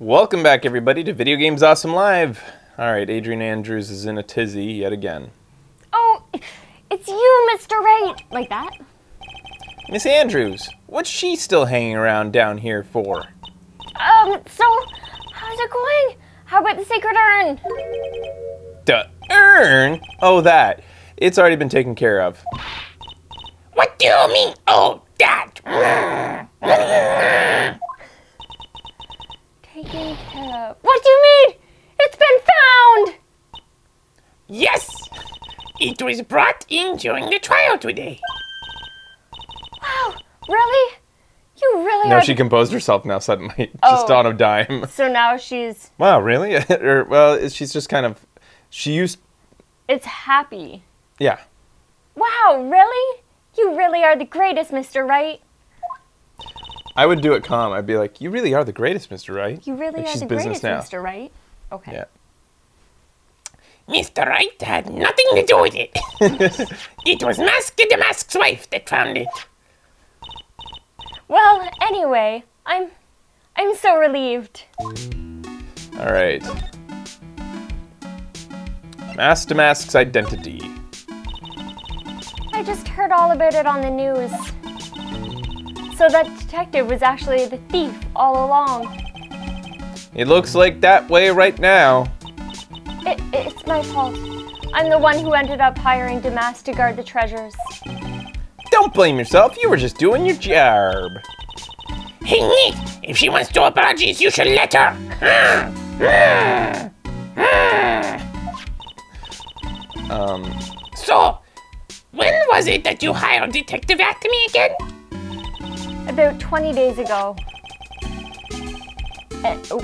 Welcome back, everybody, to Video Games Awesome Live. Alright, Adrian Andrews is in a tizzy yet again. Oh, it's you, Mr. Right. Like that? Miss Andrews, what's she still hanging around down here for? So, how's it going? How about the Sacred Urn? The urn? Oh, that. It's already been taken care of. What do you mean, oh, that? Taken care of. What do you mean? It's been found! Yes, it was brought in during the trial today. Wow, really? You really No, are... she composed herself now suddenly, Oh. just on a dime. So now she's... Wow, really? Well, she's just kind of... She used... It's happy. Yeah. Wow, really? You really are the greatest, Mr. Right. I would do it calm. I'd be like, you really are the greatest, Mr. Right. You really Like are she's the business greatest, now. Mr. Right. Okay. Yeah. Mr. Right had nothing to do with it. It was Mask the Mask's wife that found it. Well, anyway, I'm so relieved. All right. Mask to Mask's identity. I just heard all about it on the news. So that detective was actually the thief all along. It looks like that way right now. It's my fault. I'm the one who ended up hiring Damask to guard the treasures. Don't blame yourself. You were just doing your job. Hey, Nick, if she wants to apologize, you should let her. So, when was it that you hired Detective Acme again? About 20 days ago. Oh, that's you.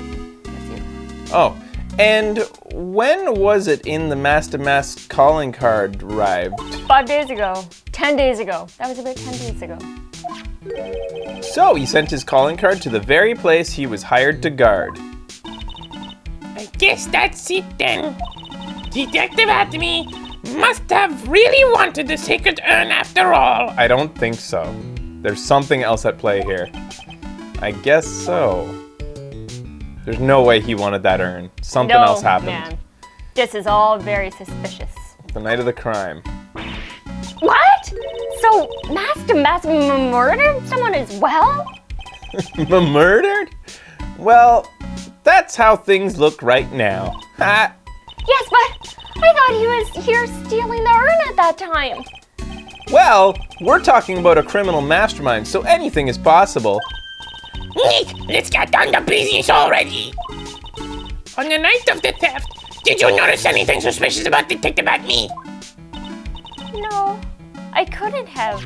Oh, and when was it in the Mask to Mask calling card arrived? 5 days ago. 10 days ago. That was about 10 days ago. So he sent his calling card to the very place he was hired to guard. I guess that's it then. Detective Acme must have really wanted the Sacred Urn after all. I don't think so. There's something else at play here. I guess so. There's no way he wanted that urn. Something else happened. Man. This is all very suspicious. The night of the crime. What? So, Mask to Mask murdered someone as well? Murdered? Well, that's how things look right now. Ha! Yes, but I thought he was here stealing the urn at that time. Well, we're talking about a criminal mastermind, so anything is possible. Nick, let's get down to business already. On the night of the theft, did you notice anything suspicious about Detective Acme? No, I couldn't have.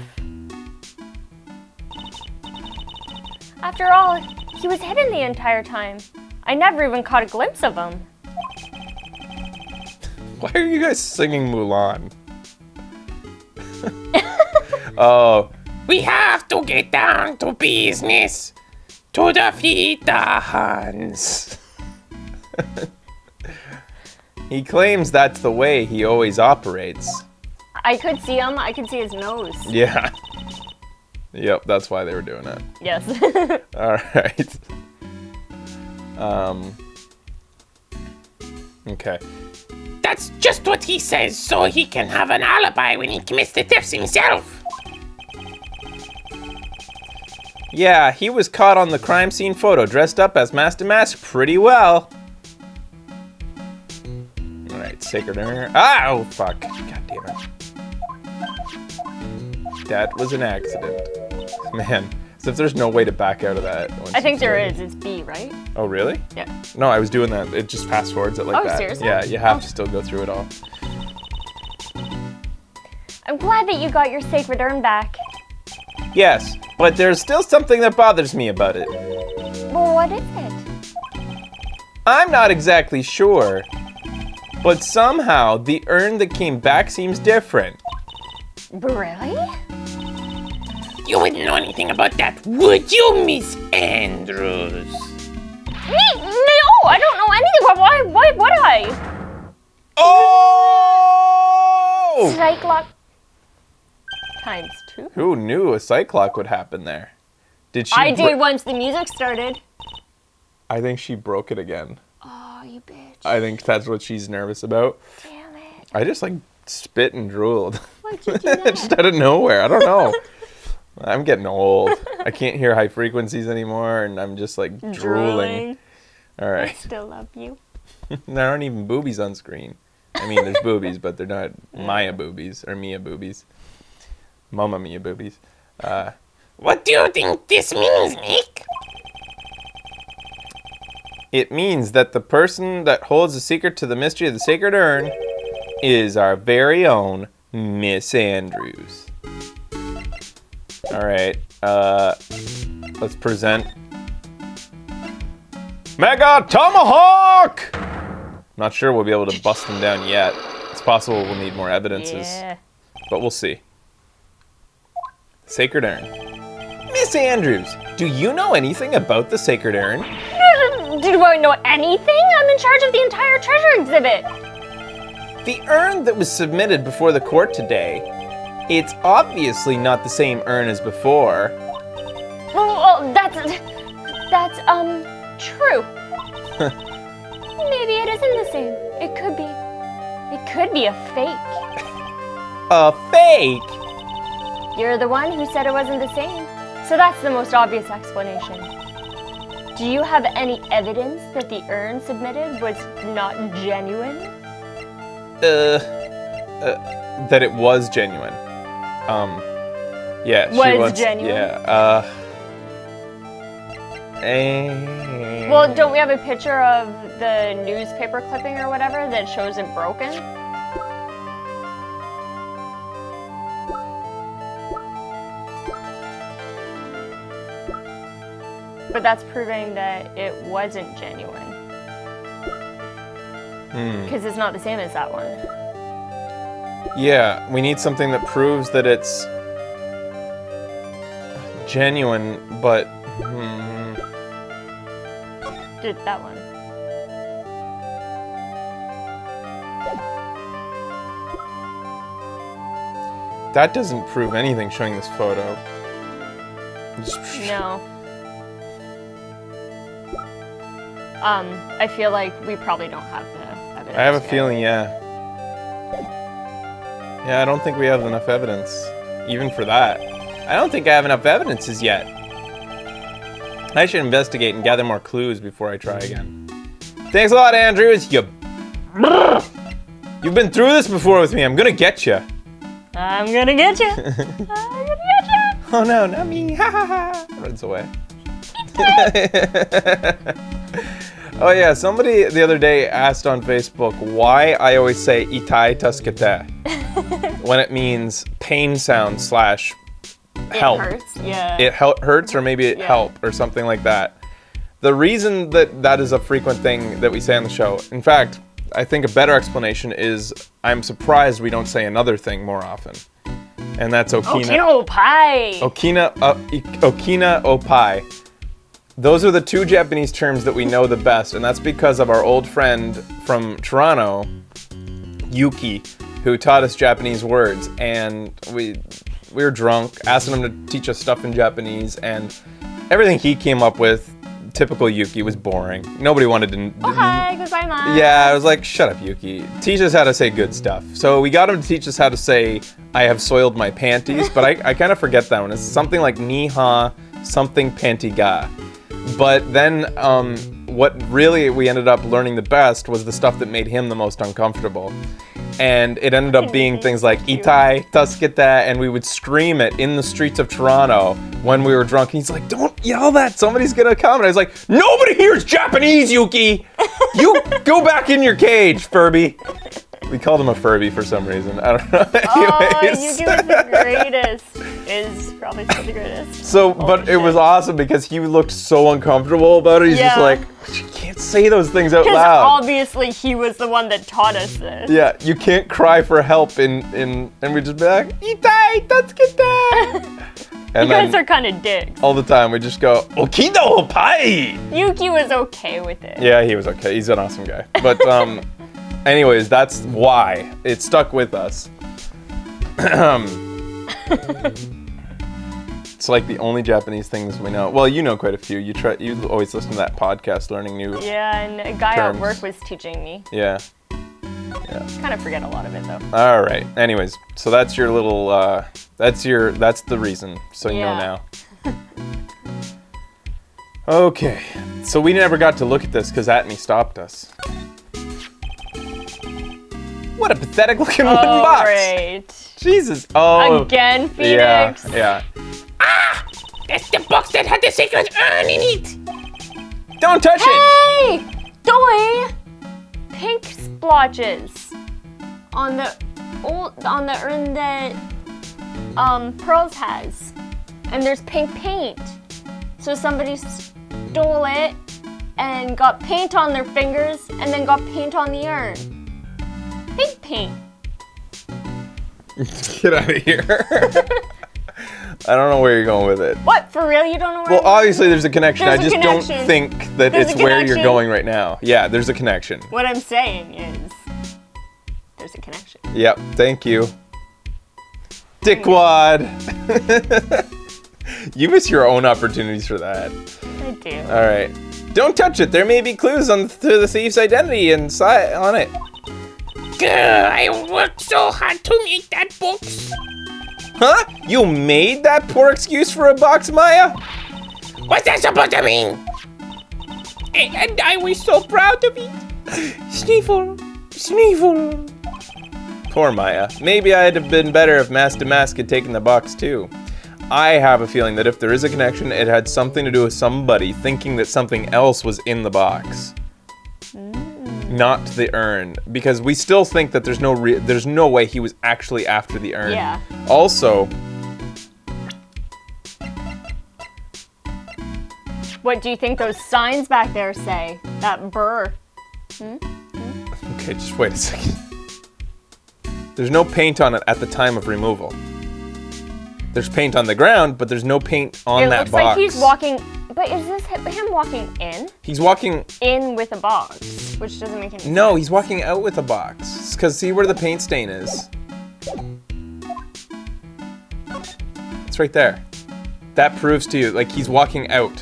After all, he was hidden the entire time. I never even caught a glimpse of him. Why are you guys singing Mulan? Oh. We have to get down to business to defeat the Huns. He claims that's the way he always operates. I could see him. I could see his nose. Yeah. Yep, that's why they were doing it. Yes. Alright. Okay. That's just what he says, so he can have an alibi when he commits the thefts himself. Yeah, he was caught on the crime scene photo, dressed up as Mask to Mask pretty well. Alright, Sacred Urn. Ah, oh, fuck. God damn it. That was an accident. Man, as if there's no way to back out of that. I think there is. It's B, right? Oh, really? Yeah. No, I was doing that. It just fast forwards it like that. Oh, seriously? Yeah, you have to still go through it all. I'm glad that you got your Sacred Urn back. Yes, but there's still something that bothers me about it. Well, what is it? I'm not exactly sure, but somehow the urn that came back seems different. Really? You wouldn't know anything about that, would you, Miss Andrews? Me? No, I don't know anything. Why would I? Oh! Cyclops times 2. Who knew a cyclock would happen there? Did she? I did once the music started. I think she broke it again. Oh, you bitch. I think that's what she's nervous about. Damn it. I just like spit and drooled. Why'd you do that? Just out of nowhere. I don't know. I'm getting old. I can't hear high frequencies anymore, and I'm just like drooling. All I right. still love you. There aren't even boobies on screen. I mean, there's boobies, but they're not Maya boobies or Mia boobies. Mama Mia boobies. What do you think this means, Nick? It means that the person that holds the secret to the mystery of the sacred urn is our very own Miss Andrews. All right, let's present Mega Tomahawk! Not sure we'll be able to bust them down yet. It's possible we'll need more evidences, Yeah. but we'll see. Sacred urn. Miss Andrews, do you know anything about the sacred urn? Do I know anything? I'm in charge of the entire treasure exhibit. The urn that was submitted before the court today, it's obviously not the same urn as before. Well, that's true. Maybe it isn't the same. It could be a fake. A fake? You're the one who said it wasn't the same. So that's the most obvious explanation. Do you have any evidence that the urn submitted was not genuine? That it was genuine. Yeah, she Was genuine? Yeah, Well, don't we have a picture of the newspaper clipping or whatever that shows it broken? But that's proving that it wasn't genuine. Because it's not the same as that one. Yeah, we need something that proves that it's genuine, but... Did that one. That doesn't prove anything showing this photo. No. I feel like we probably don't have the evidence. I have a yet. feeling, yeah. Yeah, I don't think we have enough evidence, even for that. I don't think I have enough evidences yet. I should investigate and gather more clues before I try again. Thanks a lot, Andrews. You've been through this before with me. I'm gonna get you. I'm gonna get you. I'm gonna get you. Oh no, not me. Ha ha ha. Runs away. Oh yeah, somebody the other day asked on Facebook why I always say itai taskete when it means pain sound / help. It hurts, yeah. It hurts or maybe it help or something like that. The reason that that is a frequent thing that we say on the show, in fact, I think a better explanation is I'm surprised we don't say another thing more often. And that's okina. Okina opai. Okina opai. Those are the two Japanese terms that we know the best, and that's because of our old friend from Toronto, Yuki, who taught us Japanese words. And we were drunk, asking him to teach us stuff in Japanese, and everything he came up with, typical Yuki, was boring. Nobody wanted to... Ohai gozaimasu. Yeah, I was like, shut up, Yuki. Teach us how to say good stuff. So we got him to teach us how to say, I have soiled my panties, but I kind of forget that one. It's something like ni-ha, something panty ga. But then what really we ended up learning the best was the stuff that made him the most uncomfortable. And it ended up being things like itai, taskete, and we would scream it in the streets of Toronto when we were drunk. And he's like, don't yell that, somebody's gonna come. And I was like, nobody here's Japanese, Yuki! You go back in your cage, Furby. We called him a Furby for some reason. I don't know. Oh, Anyways. Yuki was the greatest. Is probably still the greatest. So, but it was awesome because he looked so uncomfortable about it. He's just Yeah. like, you can't say those things out Because loud. obviously he was the one that taught us this. Yeah, you can't cry for help and we'd just be like, itai, tatsukete. And You guys then are kind of dicks. all the time we just go, Okido pai. Yuki was okay with it. Yeah, he was okay. He's an awesome guy. But anyways, that's why it stuck with us. It's like the only Japanese things we know. Well, you know quite a few. You always listen to that podcast, learning new. Yeah, and a guy terms. at work was teaching me. Yeah. Kind of forget a lot of it though. All right. Anyways, so that's your little. That's the reason. So you know Yeah. now. Okay. So we never got to look at this because Atme stopped us. What a pathetic looking wooden box. Great. Jesus. Oh. Again, Phoenix. Yeah. Ah! That's the box that had the sacred urn in it! Don't touch it. Hey! Doy! Pink splotches on the urn that Pearls has. And there's pink paint. So somebody stole it and got paint on their fingers and then got paint on the urn. Pink paint. Get out of here. I don't know where you're going with it. What? For real? You don't know where? Well, obviously there's a connection. There's I a just don't connection. think that There's it's a where you're connection. going right now. Yeah, there's a connection. What I'm saying is, there's a connection. Yep, thank you. Dickwad. You miss your own opportunities for that. I do. All right. Don't touch it. There may be clues to the thief's identity on it. I worked so hard to make that box. Huh? You made that poor excuse for a box, Maya? What's that supposed to mean? And I was so proud of it. Sniffle, sniffle. Poor Maya. Maybe I'd have been better if Master Mask had taken the box too. I have a feeling that if there is a connection, it had something to do with somebody thinking that something else was in the box. Not the urn, because we still think that there's no way he was actually after the urn. Yeah. Also, What do you think those signs back there say? That burr. okay, just wait a second. There's no paint on it at the time of removal. There's paint on the ground, but there's no paint on It that looks box. like he's walking. But is this him walking in? He's walking. In with a box, which doesn't make any sense. No, he's walking out with a box. Cause see where the paint stain is. It's right there. That proves to you, like he's walking out.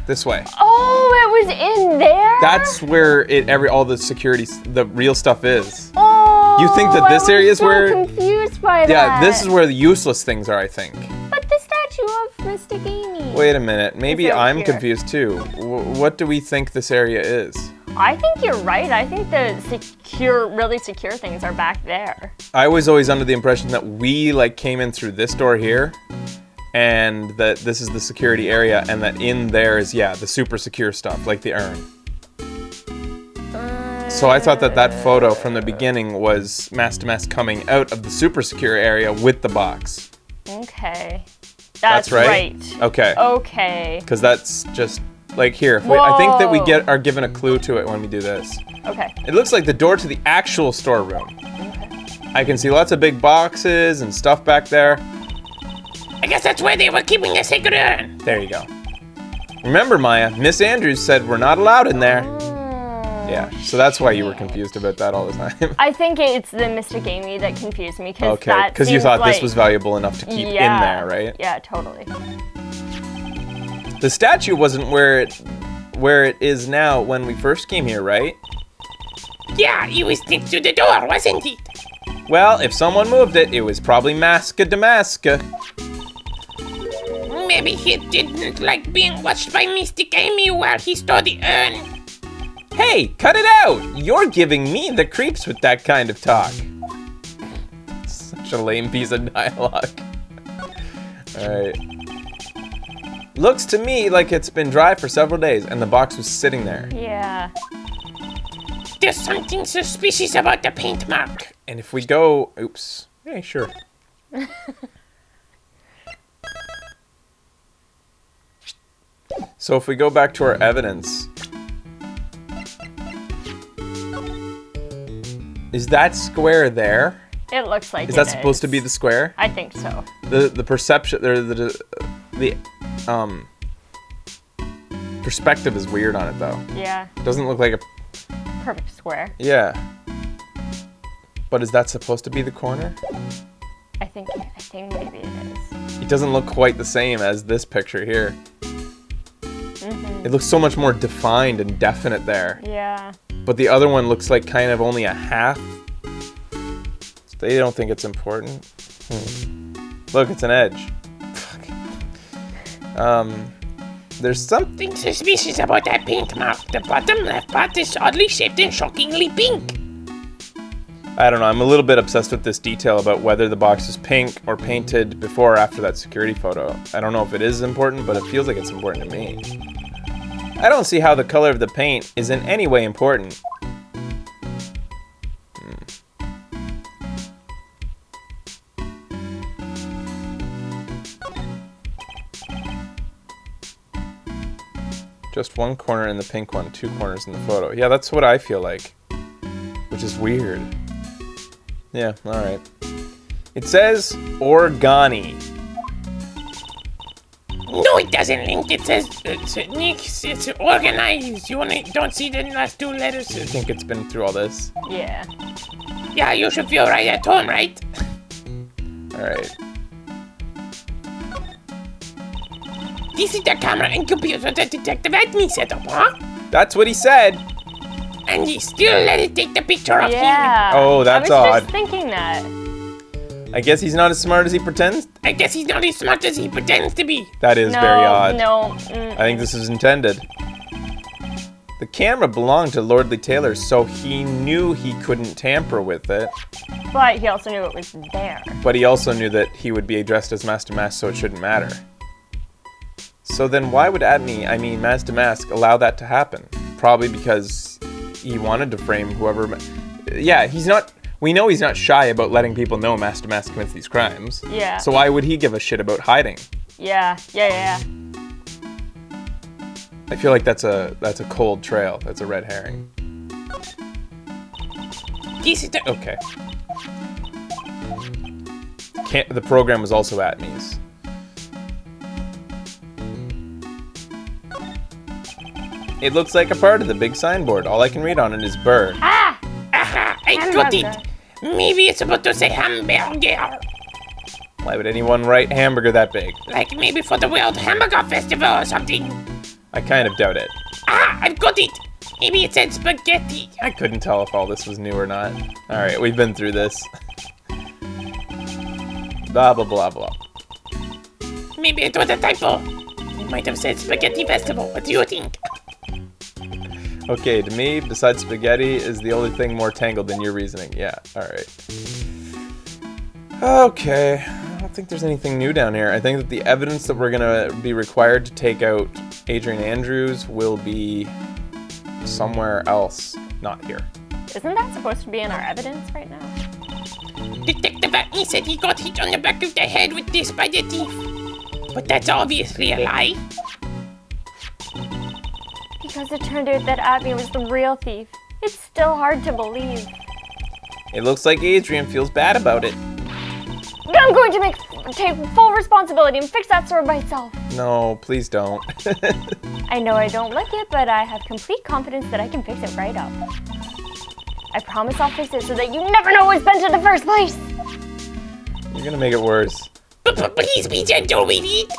This way. Oh, it was in there? That's where all the security, the real stuff is. Oh, You think that this I area was is where- confused by that. Yeah, this is where the useless things are, I think. But the statue of Mystic Amy. Wait a minute, maybe It's right I'm here. confused too. What do we think this area is? I think you're right. I think the really secure things are back there. I was always under the impression that we came in through this door here, and that this is the security area, and that in there is the super secure stuff, like the urn. So I thought that photo from the beginning was Master Mask coming out of the super secure area with the box. Okay. That's right? right. Okay. Okay. Because that's just like here. I think that we are given a clue to it when we do this. Okay. It looks like the door to the actual storeroom. I can see lots of big boxes and stuff back there. I guess that's where they were keeping the sacred urn. There you go. Remember, Maya, Miss Andrews said we're not allowed in there. Yeah, so that's why you were confused about that all the time. I think it's the Mystic Amy that confused me. Okay, because you thought this was valuable enough to keep in there, right? Yeah, totally. The statue wasn't where it is now when we first came here, right? Yeah, it was next to the door, wasn't it? Well, if someone moved it, it was probably Maska Damaska. Maybe he didn't like being watched by Mystic Amy while he stole the urn. Hey, cut it out! You're giving me the creeps with that kind of talk. Such a lame piece of dialogue. Alright. Looks to me like it's been dry for several days and the box was sitting there. Yeah. There's something suspicious about the paint mark. And if we go... Oops. Hey, sure. So if we go back to our evidence... Is that square there? It looks like Is that supposed to be the square? I think so. The perception or the perspective is weird on it though. Yeah. It doesn't look like a Perfect square. yeah. But is that supposed to be the corner? I think think maybe it is. It doesn't look quite the same as this picture here. It looks so much more defined and definite there. Yeah. But the other one looks like kind of only a half. They don't think it's important. Look, it's an edge. Fuck. There's something. Something suspicious about that paint mark. The bottom left part is oddly shaped and shockingly pink. I don't know. I'm a little bit obsessed with this detail about whether the box is pink or painted before or after that security photo. I don't know if it is important, but it feels like it's important to me. I don't see how the color of the paint is in any way important. Just one corner in the pink one, 2 corners in the photo. Yeah, that's what I feel like. Which is weird. Yeah, alright. It says Organi. No, it doesn't, Link. It says Nick. It's organized. You only don't see the last 2 letters. I think it's been through all this. Yeah. Yeah, you should feel right at home, right? Alright. This is the camera and computer that Detective Admin set up, huh? That's what he said! And you still let it take the picture of him. Yeah. Oh, that's I was odd. just thinking that. I guess he's not as smart as he pretends? I guess he's not as smart as he pretends to be. That is very odd. No. I think this is intended. The camera belonged to Lordly Taylor, so he knew he couldn't tamper with it. But he also knew it was there. But he also knew that he would be addressed as Master Mask, so it shouldn't matter. So then why would Master Mask allow that to happen? Probably because he wanted to frame whoever... Yeah, he's not... We know he's not shy about letting people know Master Mask commits these crimes. Yeah. So why would he give a shit about hiding? Yeah. I feel like that's a cold trail. That's a red herring. This is the... Okay. The program was also at Mies. It looks like a part of the big signboard. All I can read on it is Burr. Aha! I got it! Hamburger. Maybe it's about to say hamburger. Why would anyone write hamburger that big? Like maybe for the World Hamburger Festival or something. I kind of doubt it. Ah, I've got it! Maybe it said spaghetti. I couldn't tell if all this was new or not. Alright, we've been through this. Blah, blah, blah, blah. Maybe it was a typo. It might have said spaghetti festival. What do you think? Okay, to me, besides spaghetti, is the only thing more tangled than your reasoning. Yeah, alright. Okay, I don't think there's anything new down here. I think that the evidence that we're gonna be required to take out Adrian Andrews will be somewhere else, not here. Isn't that supposed to be in our evidence right now? Detective Atney said he got hit on the back of the head with this by the thief. But that's obviously a lie. Because it turned out that Abby was the real thief. It's still hard to believe. It looks like Adrian feels bad about it. I'm going to take full responsibility and fix that sword myself. No, please don't. I know I don't like it, but I have complete confidence that I can fix it right up. I promise I'll fix it so that you never know what's been in the first place. You're gonna make it worse. But please be gentle with it.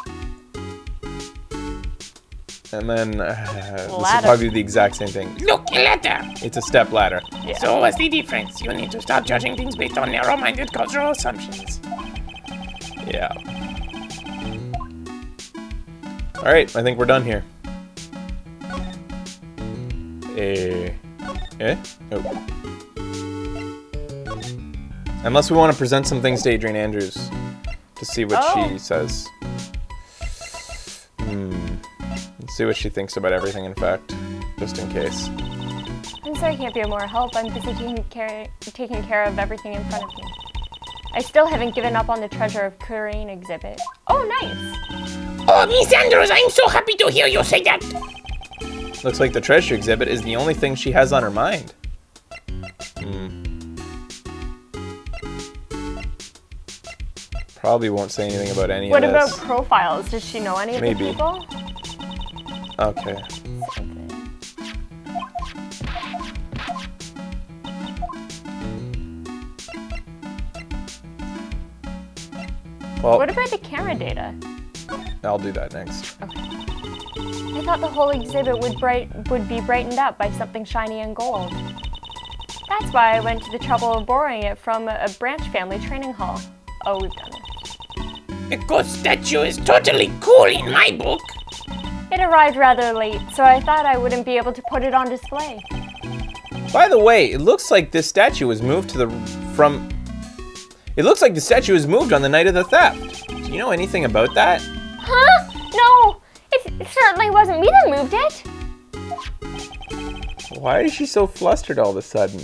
And then, this will Ladder. probably be the exact same thing. Look, a ladder. It's a step ladder. Yeah. So what's the difference? You need to stop judging things based on narrow-minded cultural assumptions. Yeah. Alright, I think we're done here. Oh. Unless we want to present some things to Adrian Andrews to see what she says. Let's see what she thinks about everything, in fact, just in case. I'm sorry I can't be of more help. I'm busy taking care of everything in front of me. I still haven't given up on the Treasure of Corinne exhibit. Oh, nice. Oh, Miss Andrews, I'm so happy to hear you say that. Looks like the treasure exhibit is the only thing she has on her mind. Probably won't say anything about any What of about this. profiles? Does she know any of Maybe. the people? Okay. Well, What about the camera data? I'll do that next. I thought the whole exhibit would be brightened up by something shiny and gold. That's why I went to the trouble of borrowing it from a branch family training hall. Oh, we've done it. A ghost statue is totally cool in my book. It arrived rather late, so I thought I wouldn't be able to put it on display. By the way, it looks like this statue was moved to It looks like the statue was moved on the night of the theft. Do you know anything about that? Huh? No! It certainly wasn't me that moved it! Why is she so flustered all of a sudden?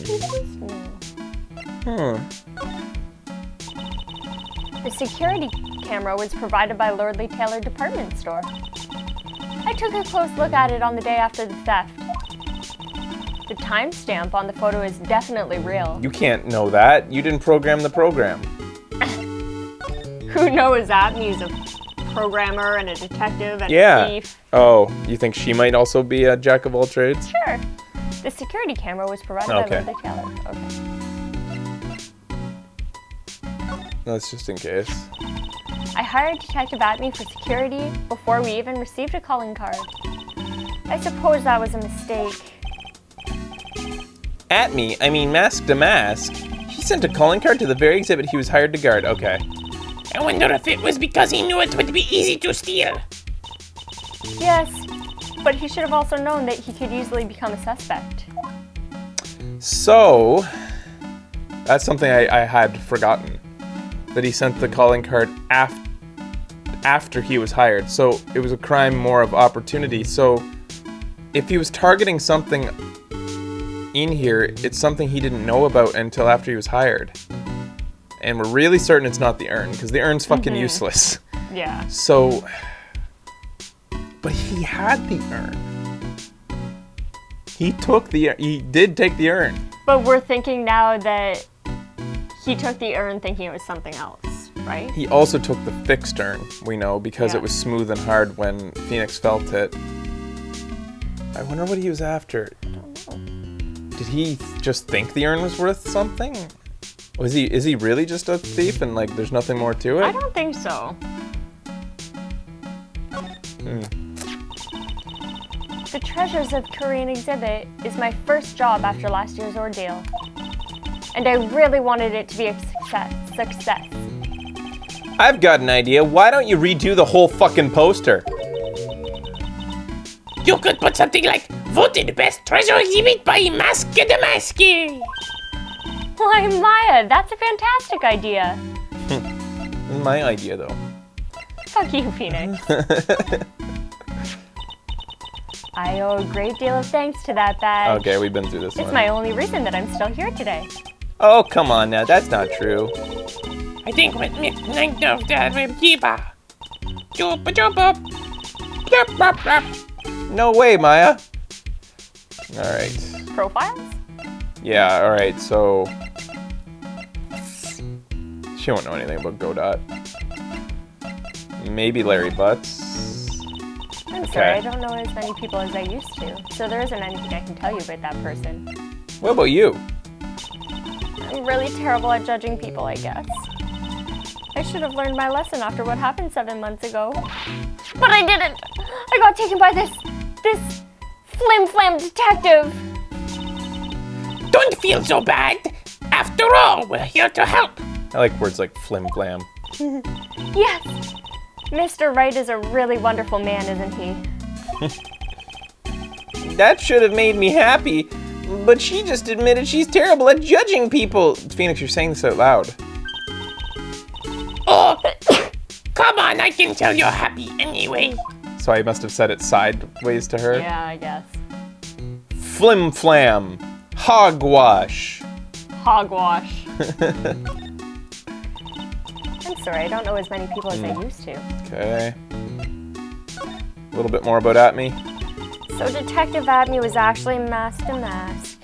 The security camera was provided by Lordly Taylor Department Store. I took a close look at it on the day after the theft. The timestamp on the photo is definitely real. You can't know that. You didn't program the program. Who knows that? He's a programmer and a detective and a Yeah. thief. Oh, you think she might also be a jack of all trades? Sure. The security camera was provided Okay. by Lordly Taylor. Okay. That's just in case. I hired Detective Atme for security before we even received a calling card. I suppose that was a mistake. I mean Mask to Mask. He sent a calling card to the very exhibit he was hired to guard. Okay. I wonder if it was because he knew it would be easy to steal. Yes, but he should have also known that he could easily become a suspect. So, that's something I had forgotten. That he sent the calling card after he was hired. So, it was a crime more of opportunity. So, if he was targeting something in here, it's something he didn't know about until after he was hired. And we're really certain it's not the urn, because the urn's fucking useless. Yeah. So, but he had the urn. He did take the urn. But we're thinking now that he took the urn thinking it was something else, right? He also took the fixed urn, we know, because Yeah. it was smooth and hard when Phoenix felt it. I wonder what he was after. I don't know. Did he just think the urn was worth something? Is he really just a thief and like there's nothing more to I it? don't think so. The Treasures of Korean exhibit is my first job after last year's ordeal. And I really wanted it to be a success. I've got an idea. Why don't you redo the whole fucking poster? You could put something like, voted best treasure exhibit by Mask the Masker. Why, Maya, that's a fantastic idea. My idea though. Fuck you, Phoenix. I owe a great deal of thanks to that badge. Okay, we've been through this It's one. my only reason that I'm still here today. Oh, come on now. That's not true. I think with midnight of the Jiba. Jump, jump up. Jump, up, up. No way, Maya. All right. Profiles? Yeah, all right. So she won't know anything about Godot. Maybe Larry Butts. I'm sorry, I don't know as many people as I used to, so there isn't anything I can tell you about that person. What about you? I'm really terrible at judging people, I guess. I should have learned my lesson after what happened 7 months ago. But I didn't! I got taken by this flim-flam detective! Don't feel so bad. After all, we're here to help. I like words like flim flam. Yes! Mr. Wright is a really wonderful man, isn't he? That should have made me happy, but she just admitted she's terrible at judging people. Phoenix, you're saying this out loud. Oh, come on, I can tell you're happy anyway. So I must have said it sideways to her. Yeah, I guess. Flim flam. Hogwash. Hogwash. I'm sorry, I don't know as many people as I used to. Okay. A little bit more about Atme. So Detective Atme was actually Mask to Mask.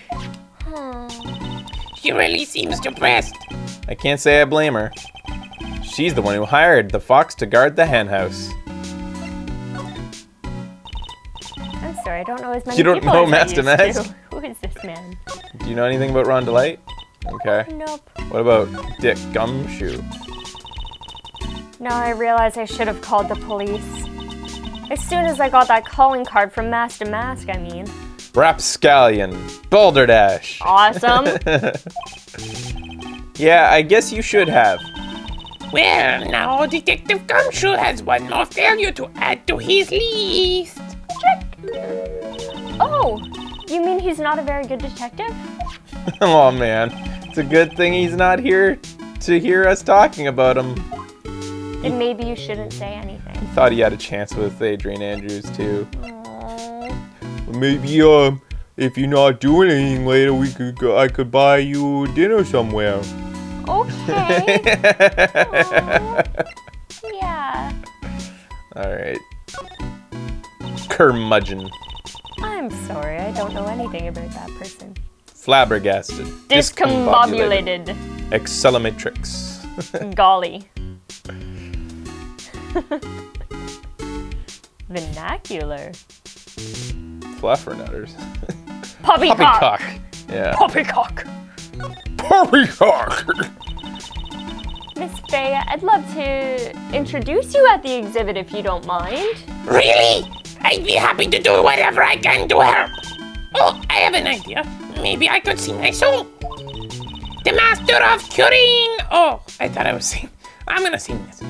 She really seems depressed. I can't say I blame her. She's the one who hired the fox to guard the hen house. I'm sorry, I don't know as many You don't people know as Mask to I used Mask? to. Who is this man? Do you know anything about Ron Delight? Okay. Nope. What about Dick Gumshoe? Now I realize I should have called the police. As soon as I got that calling card from Mask to Mask, I mean. Rapscallion. Balderdash. Awesome. Yeah, I guess you should have. Well, now Detective Gumshoe has one more failure to add to his list. Oh, you mean he's not a very good detective? Oh man, it's a good thing he's not here to hear us talking about him. Then maybe you shouldn't say anything. Thought he had a chance with Adrian Andrews too. Aw. Maybe if you're not doing anything later, I could buy you dinner somewhere. Okay. Aw. Yeah. All right. Curmudgeon. I'm sorry, I don't know anything about that person. Flabbergasted. Discombobulated. Excellimatrix. Golly. Vernacular. Fluffernutters. Poppycock. Poppycock. Yeah. Poppycock. Poppycock. Miss Faye, I'd love to introduce you at the exhibit if you don't mind. Really? I'd be happy to do whatever I can to help. Oh, I have an idea. Maybe I could sing my song. The Master of Curing. Oh, I thought I was singing. I'm gonna sing this.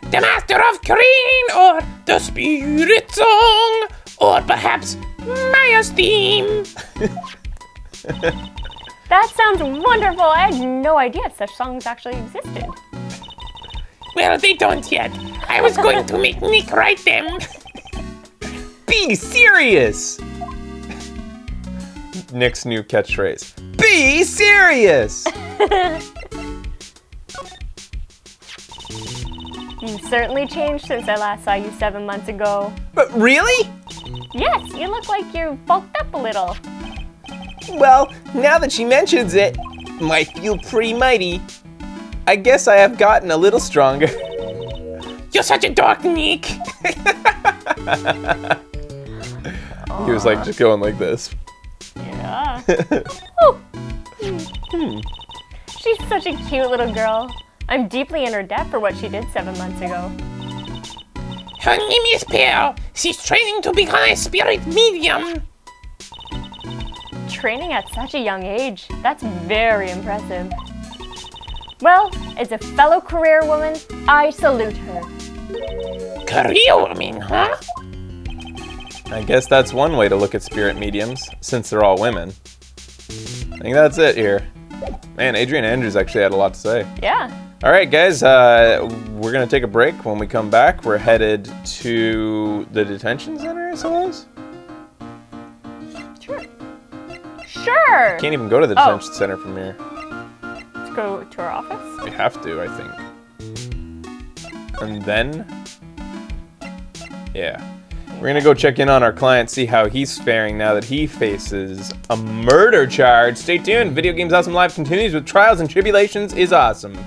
The Master of Curing, or the Spirit Song, or perhaps Maya's theme. That sounds wonderful. I had no idea such songs actually existed. Well, they don't yet. I was going to make Nick write them. Be serious. Nick's new catchphrase. Be serious. You certainly changed since I last saw you 7 months ago. But really? Yes, you look like you bulked up a little. Well, now that she mentions it, might feel pretty mighty. I guess I have gotten a little stronger. You're such a dork, Nick. He was like just going like this. Yeah. Oh. She's such a cute little girl. I'm deeply in her debt for what she did 7 months ago. Her name is Pearl. She's training to become a spirit medium. Training at such a young age, that's very impressive. Well, as a fellow career woman, I salute her. Career woman, huh? I guess that's one way to look at spirit mediums, since they're all women. I think that's it here. Man, Adrian Andrews actually had a lot to say. Yeah. All right, guys, we're going to take a break. When we come back, we're headed to the detention center, I suppose? Sure. Sure. Can't even go to the detention center from here. Let's go to our office. We have to, I think. And then, yeah. We're going to go check in on our client, see how he's faring now that he faces a murder charge. Stay tuned. Video Games Awesome Live continues with Trials and Tribulations is Awesome.